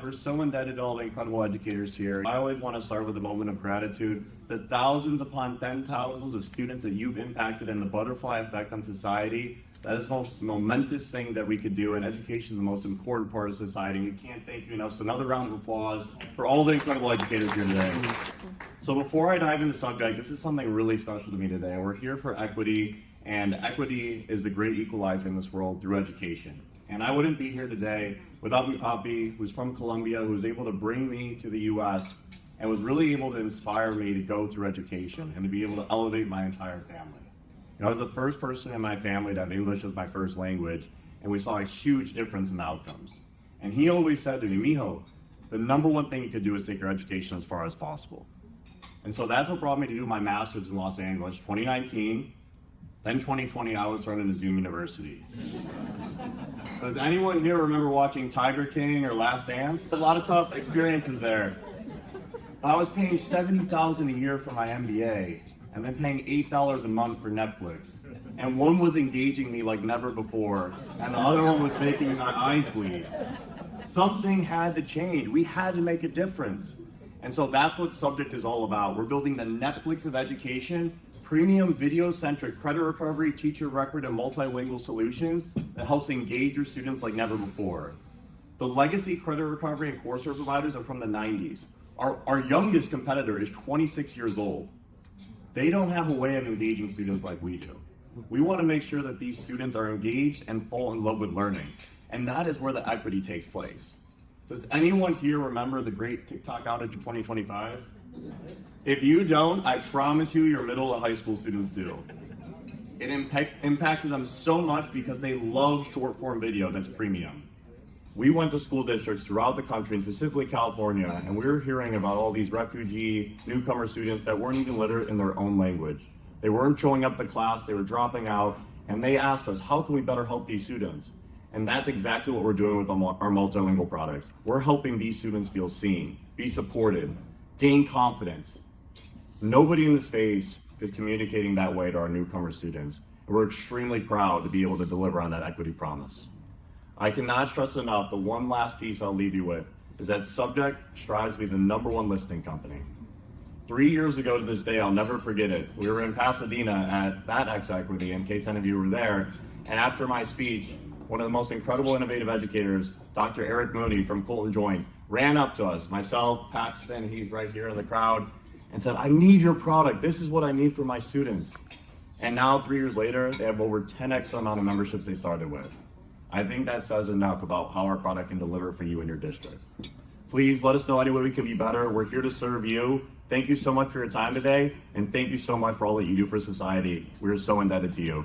We're so indebted to all the incredible educators here. I always want to start with a moment of gratitude. The thousands upon 10,000s of students that you've impacted and the butterfly effect on society, that is the most momentous thing that we could do, and education is the most important part of society. We can't thank you enough. So another round of applause for all the incredible educators here today. So before I dive into the subject, this is something really special to me today. We're here for equity, and equity is the great equalizer in this world through education. And I wouldn't be here today without my Poppy, who's from Colombia, who was able to bring me to the US and was really able to inspire me to go through education and to be able to elevate my entire family. You know, I was the first person in my family to have English as my first language, and we saw a huge difference in the outcomes. And he always said to me, Mijo, the number one thing you could do is take your education as far as possible. And so that's what brought me to do my master's in Los Angeles, 2019. Then 2020, I was thrown into Zoom University. Does anyone here remember watching Tiger King or Last Dance? A lot of tough experiences there. I was paying $70,000 a year for my MBA, and then paying $8 a month for Netflix. And one was engaging me like never before, and the other one was making my eyes bleed. Something had to change. We had to make a difference. And so that's what Subject is all about. We're building the Netflix of education, premium video-centric credit recovery, teacher record, and multilingual solutions that helps engage your students like never before. The legacy credit recovery and courseware providers are from the 90s. Our youngest competitor is 26 years old. They don't have a way of engaging students like we do. We want to make sure that these students are engaged and fall in love with learning. And that is where the equity takes place. Does anyone here remember the great TikTok outage of 2025? If you don't, I promise you your middle and high school students do. It impacted them so much because they love short form video that's premium. We went to school districts throughout the country, and specifically California, and we were hearing about all these refugee newcomer students that weren't even literate in their own language. They weren't showing up to class, they were dropping out, and they asked us, how can we better help these students? And that's exactly what we're doing with our multilingual products. We're helping these students feel seen, be supported, gain confidence. Nobody in the space is communicating that way to our newcomer students. And we're extremely proud to be able to deliver on that equity promise. I cannot stress enough, the one last piece I'll leave you with is that Subject strives to be the #1 listing company. 3 years ago to this day, I'll never forget it. We were in Pasadena at that ACSA Equity, in case any of you were there. And after my speech, one of the most incredible innovative educators, Dr. Eric Mooney from Colton Joint, ran up to us, myself, Paxton, he's right here in the crowd, and said, I need your product. This is what I need for my students. And now 3 years later, they have over 10x the amount of memberships they started with. I think that says enough about how our product can deliver for you and your district. Please let us know any way we can be better. We're here to serve you. Thank you so much for your time today, and thank you so much for all that you do for society. We are so indebted to you.